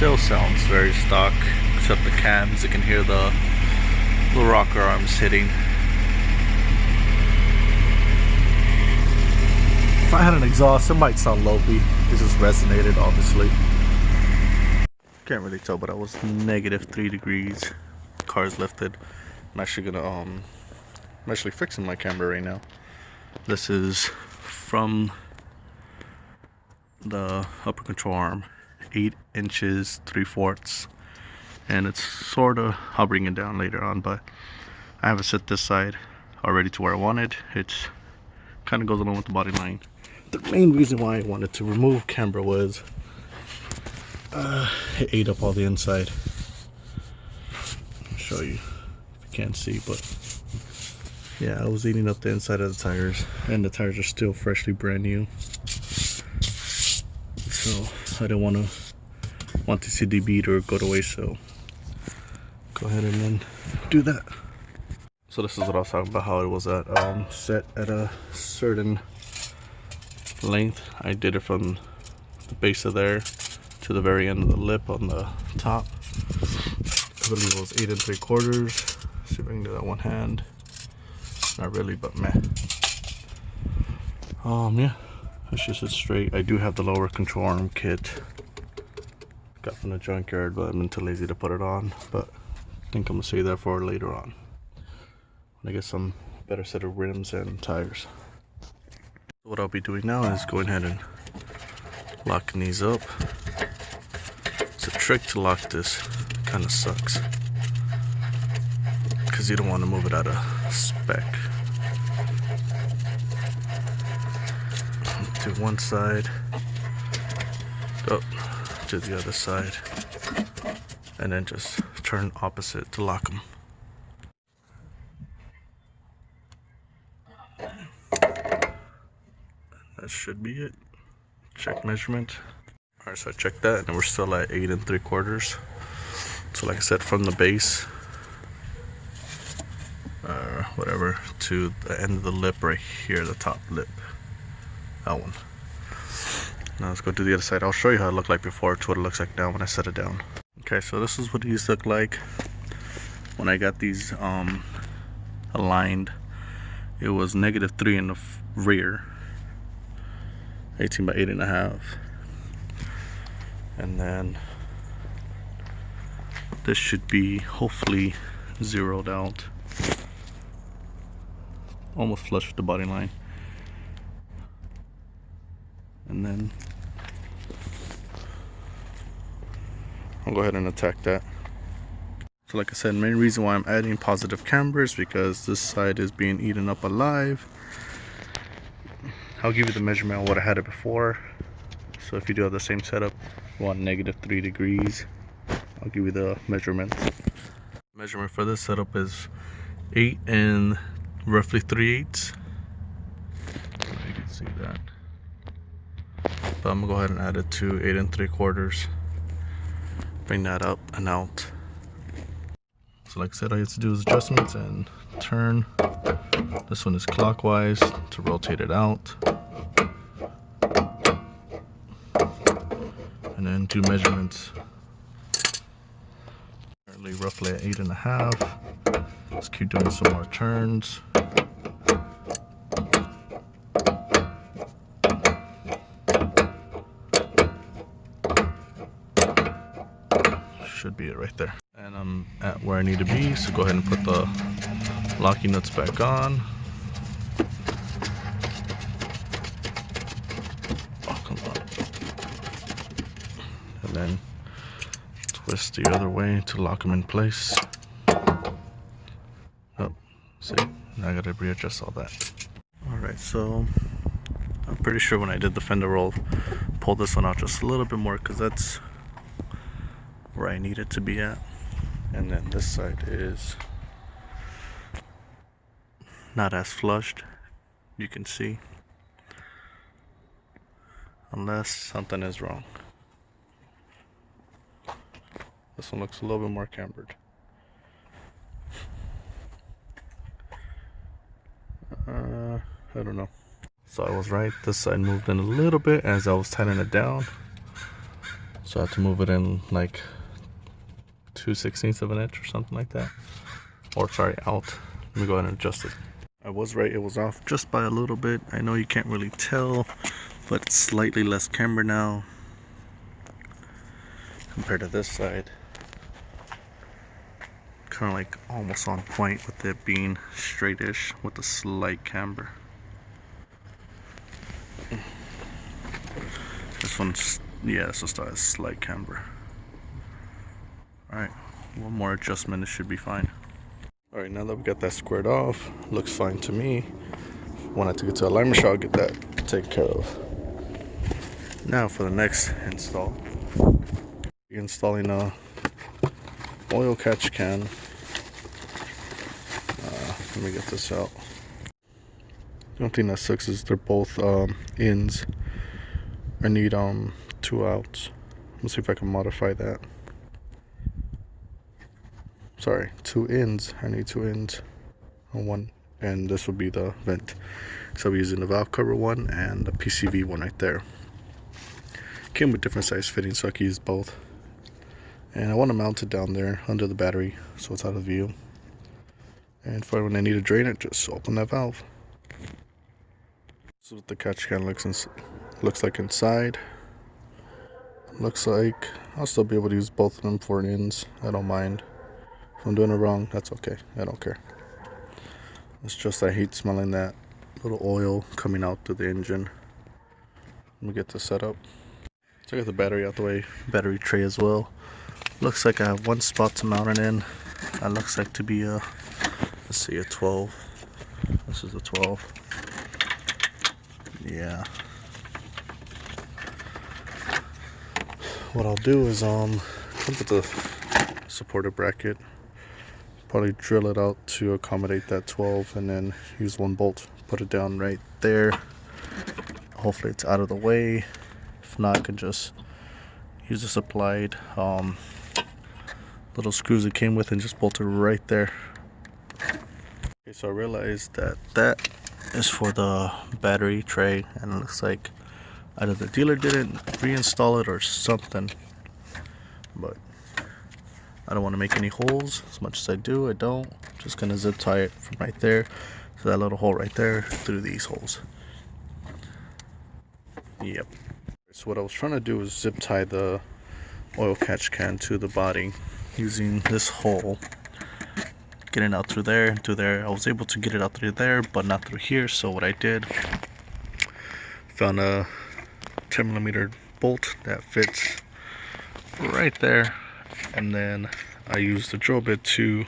Still sounds very stock, except the cams. You can hear the little rocker arms hitting. If I had an exhaust, it might sound low-key. It just resonated, obviously. Can't really tell, but I was -3 degrees. Car's lifted. I'm actually fixing my camber right now. This is from the upper control arm, 8 inches 3/4, and it's I'll bring it down later on, but I have it set this side already to where I want it. It's kind of goes along with the body line. The main reason why I wanted to remove camber was it ate up all the inside. I'll show you if you can't see, but yeah, I was eating up the inside of the tires, and the tires are still freshly brand new. So I don't want to see the beat or go to waste, so go ahead and then do that. So this is what I was talking about, how it was set at a certain length. I did it from the base of there to the very end of the lip on the top. I believe it was 8 3/4. See if I can do that one hand. Not really, but meh. Yeah, it's just straight. I do have the lower control arm kit. Got from the junkyard, but I'm too lazy to put it on. But I think I'm gonna save that for later on when I get some better set of rims and tires. What I'll be doing now is going ahead and locking these up. It's a trick to lock this. Kind of sucks because you don't want to move it out of spec. To one side, up to the other side, and then just turn opposite to lock them. That should be it. Check measurement. Alright, so I checked that, and we're still at 8 3/4. So like I said, from the base, whatever, to the end of the lip right here, the top lip. That one. Now let's go to the other side. I'll show you how it looked like before to what it looks like now when I set it down. Okay, so this is what these look like when I got these aligned. It was -3 in the rear, 18 by 8.5, and then this should be hopefully zeroed out, almost flush with the body line. And then I'll go ahead and attack that. So like I said, main reason why I'm adding positive camber is because this side is being eaten up alive. I'll give you the measurement on what I had it before. So if you do have the same setup, you want -3 degrees, I'll give you the measurement. Measurement for this setup is 8 and roughly 3/8. You can see that. But I'm gonna go ahead and add it to 8 3/4. Bring that up and out. So like I said, all you have to do is adjustments and turn. This one is clockwise to rotate it out. And then do measurements. Currently roughly at 8.5. Let's keep doing some more turns. Should be it right there. And I'm at where I need to be, so go ahead and put the locking nuts back on. Oh, come on. And then twist the other way to lock them in place. Oh, see, now I gotta readjust all that. Alright, so I'm pretty sure when I did the fender roll, pull this one out just a little bit more, because that's where I need it to be at. And then this side is not as flushed, you can see, unless something is wrong. This one looks a little bit more cambered. I don't know. So I was right, this side moved in a little bit as I was tightening it down. So I have to move it in like 2/16 of an inch or something like that. Or sorry, out. Let me go ahead and adjust it. I was right, it was off just by a little bit. I know you can't really tell, but it's slightly less camber now compared to this side. Kind of like almost on point with it being straightish with a slight camber. This one's, yeah, this one still has slight camber. Alright, one more adjustment, it should be fine. Alright, now that we got that squared off, looks fine to me. When I take it to a alignment shop, I'll get that taken care of. Now for the next install. Installing a oil catch can. Let me get this out. The only thing that sucks is they're both ins. I need 2 outs. Let's see if I can modify that. Sorry, 2 ins. I need 2 ins on one, and this will be the vent. So I'll be using the valve cover one and the PCV one right there. Came with different size fittings, so I can use both. And I want to mount it down there under the battery so it's out of view. And for when I need to drain it, just open that valve. This is what the catch can looks like inside. Looks like I'll still be able to use both of them for ins. I don't mind. If I'm doing it wrong, that's okay. I don't care. It's just I hate smelling that little oil coming out through the engine. Let me get this set up. So I got the battery out the way, battery tray as well. Looks like I have one spot to mount it in. That looks like to be a, let's see, a 12. This is a 12. Yeah. What I'll do is come with the supported bracket. Probably drill it out to accommodate that 12 and then use one bolt, put it down right there. Hopefully it's out of the way. If not, I can just use the supplied little screws it came with and just bolt it right there. Okay, so I realized that that is for the battery tray, and it looks like either the dealer didn't reinstall it or something, but I don't want to make any holes. As much as I do, I don't. I'm just gonna zip tie it from right there to that little hole right there through these holes. Yep. So what I was trying to do is zip tie the oil catch can to the body using this hole. Getting out through there, to there. I was able to get it out through there, but not through here. So what I did, found a 10mm bolt that fits right there, and then I used the drill bit to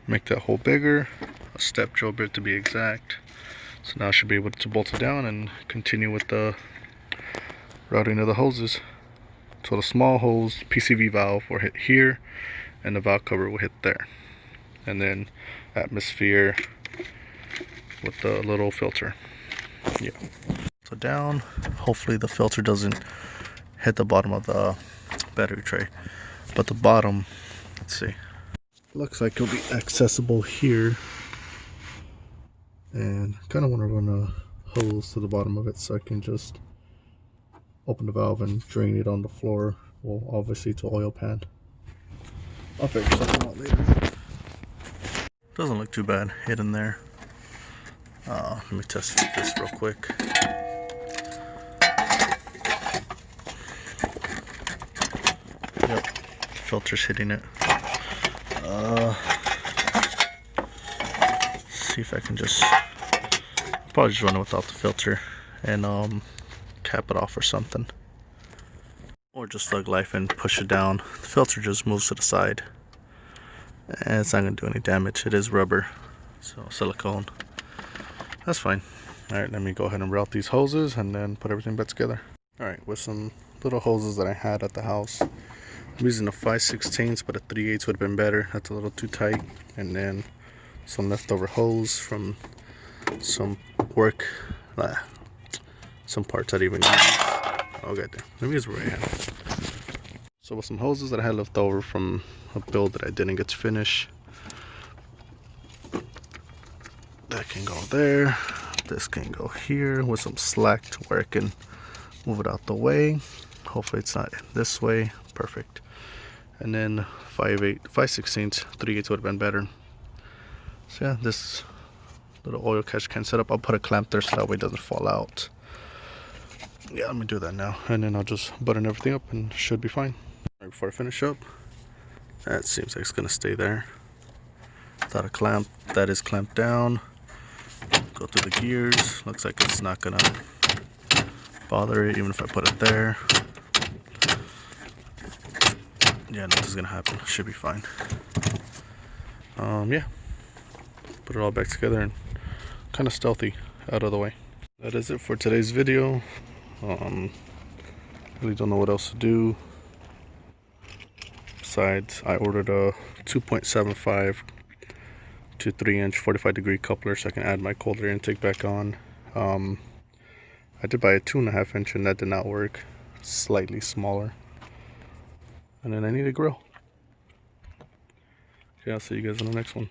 make that hole bigger, a step drill bit to be exact. So now I should be able to bolt it down and continue with the routing of the hoses. So the small hose PCV valve will hit here, and the valve cover will hit there, and then atmosphere with the little filter. Yeah. So down, hopefully the filter doesn't hit the bottom of the battery tray, but the bottom, let's see, looks like it'll be accessible here, and kind of want to run a hose to the bottom of it so I can just open the valve and drain it on the floor. Well, obviously to oil pan. I'll figure something out later. Doesn't look too bad hidden there. Let me test this real quick. Yep, filter's hitting it. See if I can just probably just run it without the filter and cap it off or something, or just thug life and push it down. The filter just moves to the side and it's not gonna do any damage. It is rubber, so silicone, that's fine. All right, let me go ahead and route these hoses and then put everything back together. All right, with some little hoses that I had at the house, I'm using a 5/16, but a 3/8 would have been better. That's a little too tight. And then some leftover hose from some work, some parts I didn't even use. Oh, god damn. Let me use what I have. So with some hoses that I had left over from a build that I didn't get to finish, that can go there. This can go here with some slack to where I can move it out the way. Hopefully it's not this way. Perfect. And then 5/16, 3/8 would have been better. So yeah, this little oil catch can set up. I'll put a clamp there so that way it doesn't fall out. Yeah, let me do that now, and then I'll just button everything up and should be fine. Right before I finish up, that seems like it's gonna stay there. Without a clamp, that is clamped down. Go through the gears. Looks like it's not gonna bother it, even if I put it there. Yeah, nothing's gonna happen. Should be fine. Yeah. Put it all back together and kind of stealthy out of the way. That is it for today's video. Really don't know what else to do. Besides, I ordered a 2.75 to 3-inch 45-degree coupler so I can add my cold air intake back on. I did buy a 2.5-inch and that did not work. Slightly smaller. And then I need a grill. Okay, I'll see you guys on the next one.